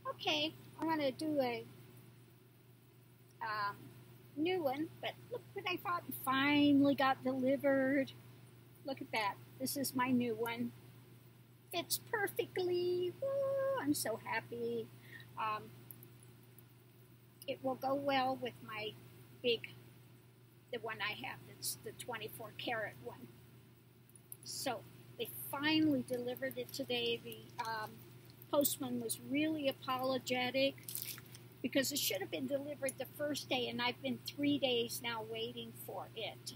Okay, I'm gonna do a um, new one, but look what I finally got delivered. Look at that. This is my new one. Fits perfectly. Woo, I'm so happy. Um, it will go well with my big, the one I have. It's the 24 karat one. So they finally delivered it today. The postman was really apologetic because it should have been delivered the first day, and I've been 3 days now waiting for it.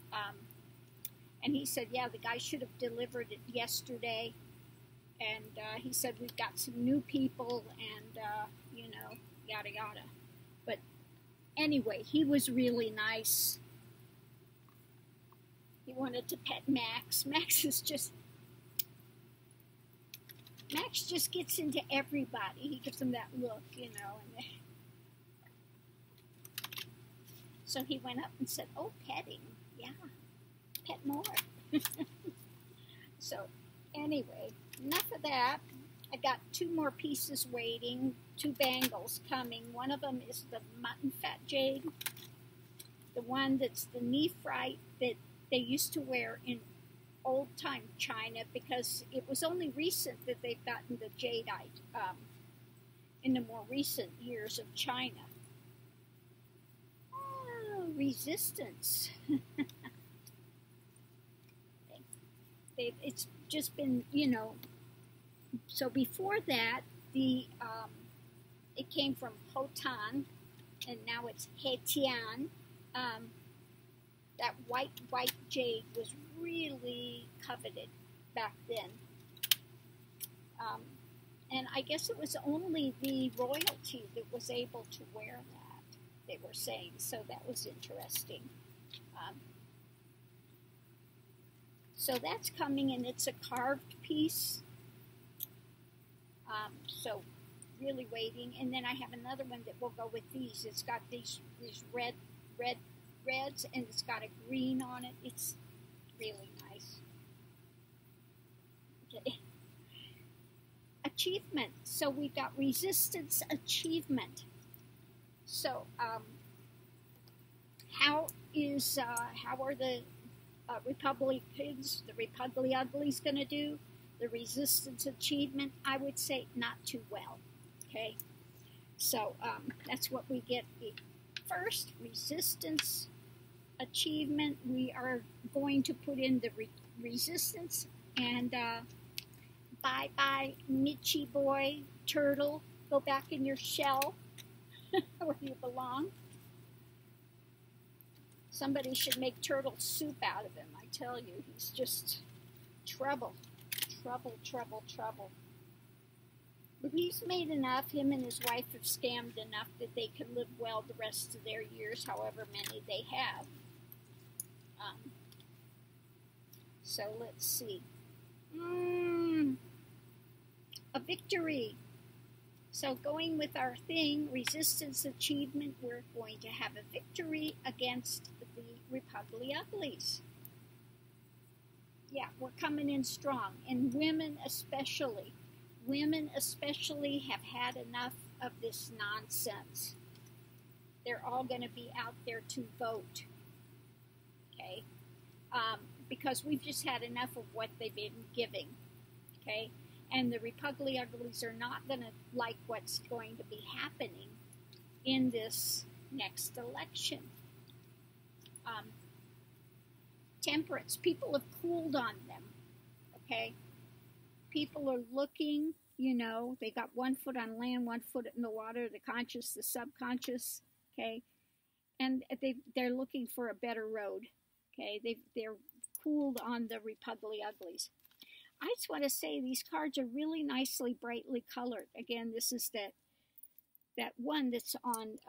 And he said, yeah, the guy should have delivered it yesterday. And he said, we've got some new people and, yada, yada. But anyway, he was really nice. He wanted to pet Max. Max just gets into everybody. He gives them that look, And so he went up and said, oh, petting. Yeah, pet more. So anyway, enough of that. I got 2 more pieces waiting, 2 bangles coming. One of them is the mutton fat jade, the one that's the nephrite that they used to wear in old-time China, because it was only recent that they've gotten the jadeite in the more recent years of China. Oh, resistance. It's just been, So before that, it came from Hotan, and now it's Hetian. That white jade was really coveted back then. And I guess it was only the royalty that was able to wear that, they were saying. So that was interesting. So that's coming, and it's a carved piece. So really waiting. And then I have another one that will go with these. It's got these reds, and it's got a green on it. It's really nice. Okay. Achievement. So we've got resistance achievement. So how are the Republicans, the Republicans going to do? The resistance achievement, I would say not too well. Okay, so that's what we get. The first resistance achievement, we are going to put in the resistance, and bye Mitchy boy turtle, go back in your shell where you belong. Somebody should make turtle soup out of him. I tell you, he's just trouble. But he's made enough. Him and his wife have scammed enough that they can live well the rest of their years, however many they have. So let's see. A victory. So going with our thing, resistance achievement, we're going to have a victory against the Republicans. Yeah, we're coming in strong. And women especially have had enough of this nonsense. They're all going to be out there to vote. Okay? Because we've just had enough of what they've been giving. Okay? And the Republicans are not going to like what's going to be happening in this next election. Temperance. People have cooled on them. Okay? People are looking, they got 1 foot on land, 1 foot in the water, the conscious, the subconscious. Okay? And they're looking for a better road. Okay? They're cooled on the Republicans. I just want to say these cards are really nicely, brightly colored. Again, this is that one that's on,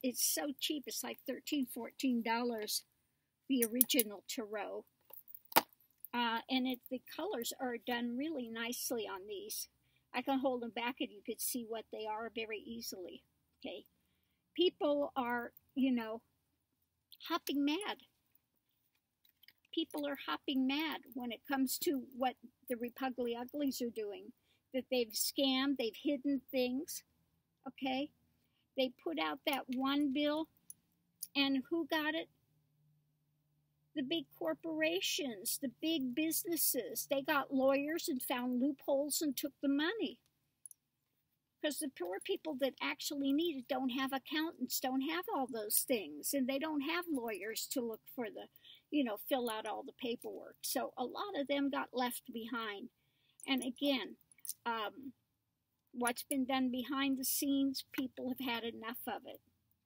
it's so cheap. It's like $13, $14, the original tarot. And the colors are done really nicely on these. I can hold them back and you could see what they are very easily. Okay. People are, hopping mad. People are hopping mad when it comes to what the Republicans are doing. that they've scammed, they've hidden things, okay? They put out that one bill, and who got it? The big corporations, the big businesses. They got lawyers and found loopholes and took the money. Because the poor people that actually need it don't have accountants, don't have all those things, and they don't have lawyers to look for the, fill out all the paperwork. So a lot of them got left behind. And again, what's been done behind the scenes, people have had enough of it.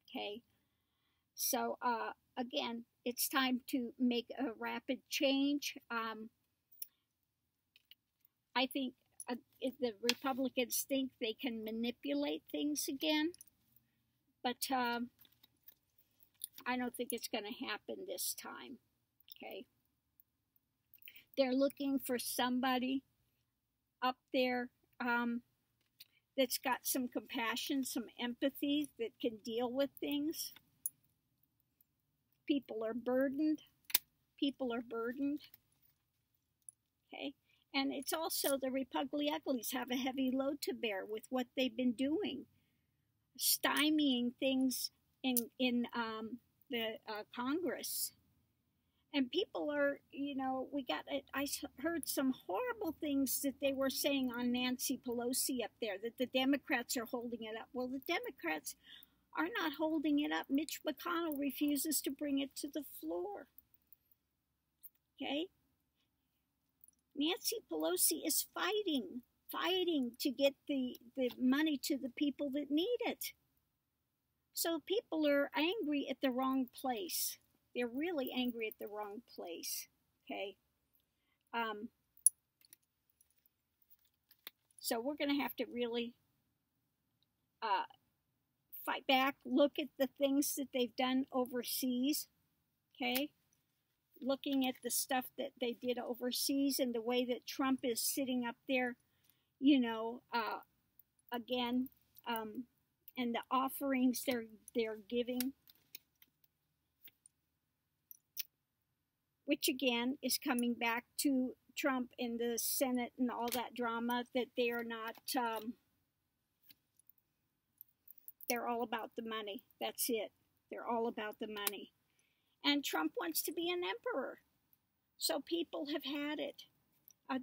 Okay? So, again, it's time to make a rapid change. I think the Republicans think they can manipulate things again, but I don't think it's going to happen this time. Okay? They're looking for somebody up there that's got some compassion, some empathy, that can deal with things. People are burdened. People are burdened. Okay? And it's also the Repugly Uglies have a heavy load to bear with what they've been doing, stymieing things in the Congress. And people are, I heard some horrible things that they were saying on Nancy Pelosi up there, that the Democrats are holding it up. Well, the Democrats are not holding it up. Mitch McConnell refuses to bring it to the floor. Okay? Nancy Pelosi is fighting to get the money to the people that need it. So people are angry at the wrong place. They're really angry at the wrong place. Okay? So we're going to have to really fight back, look at the things that they've done overseas, okay? Looking at the stuff that they did overseas and the way that Trump is sitting up there, again, and the offerings they're giving, which again is coming back to Trump in the Senate and all that drama, that they are not, they're all about the money. That's it. They're all about the money. And Trump wants to be an emperor. So people have had it.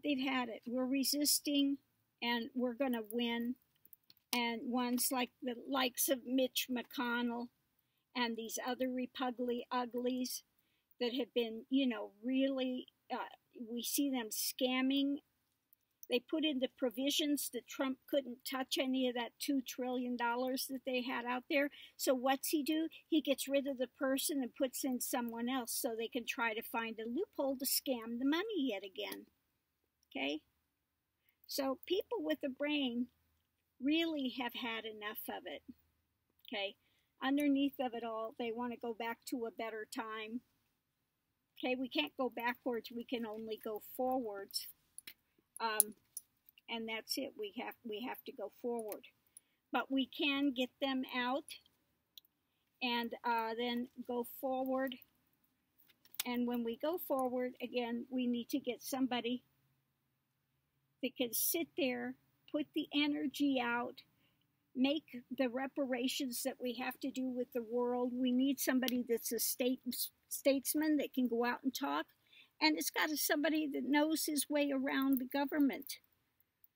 They've had it. We're resisting, and we're going to win. And ones like the likes of Mitch McConnell and these other Repugly Uglies that have been, really, we see them scamming. They put in the provisions that Trump couldn't touch any of that $2 trillion that they had out there. So what's he do? He gets rid of the person and puts in someone else so they can try to find a loophole to scam the money yet again. Okay? So people with a brain really have had enough of it. Okay? Underneath of it all, they want to go back to a better time. Okay? We can't go backwards. We can only go forwards. And that's it. We have to go forward, but we can get them out, and then go forward. And when we go forward, again, we need to get somebody that can sit there, put the energy out, make the reparations that we have to do with the world. We need somebody that's a statesman that can go out and talk. And it's got to be somebody that knows his way around the government,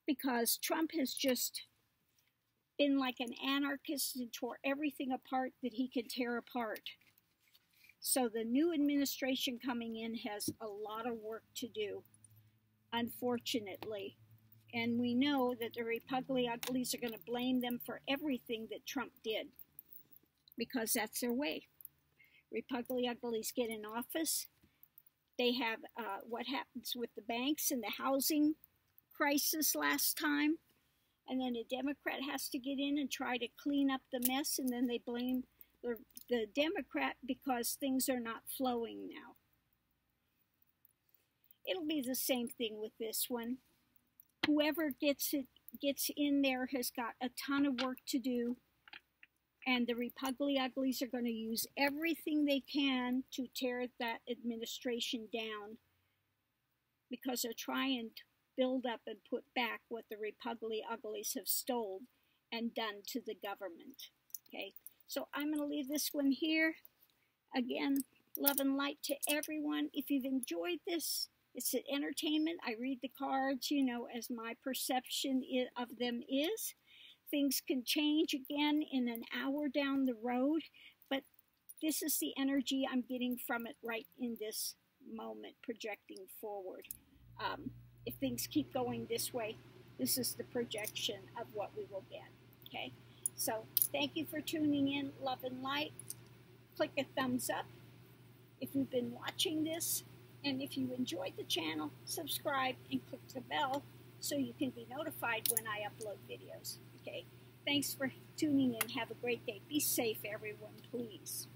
because Trump has just been like an anarchist and tore everything apart that he could tear apart. So the new administration coming in has a lot of work to do, unfortunately. And we know that the Repugly Uglies are going to blame them for everything that Trump did, because that's their way. Repugly Uglies get in office. They have what happens with the banks and the housing crisis last time. And then a Democrat has to get in and try to clean up the mess. And then they blame the Democrat because things are not flowing now. It'll be the same thing with this one. Whoever gets in there has got a ton of work to do. And the Repugly Uglies are going to use everything they can to tear that administration down, because they're trying build up and put back what the Repugly Uglies have stolen and done to the government. Okay, so I'm going to leave this one here. Again, love and light to everyone. If you've enjoyed this, it's an entertainment. I read the cards, you know, as my perception of them is. Things can change again in an hour down the road, but this is the energy I'm getting from it right in this moment, projecting forward. If things keep going this way, this is the projection of what we will get. Okay, so thank you for tuning in. Love and light. Click a thumbs up if you've been watching this, and if you enjoyed the channel, subscribe and click the bell so you can be notified when I upload videos. Okay, thanks for tuning in. Have a great day. Be safe, everyone, please.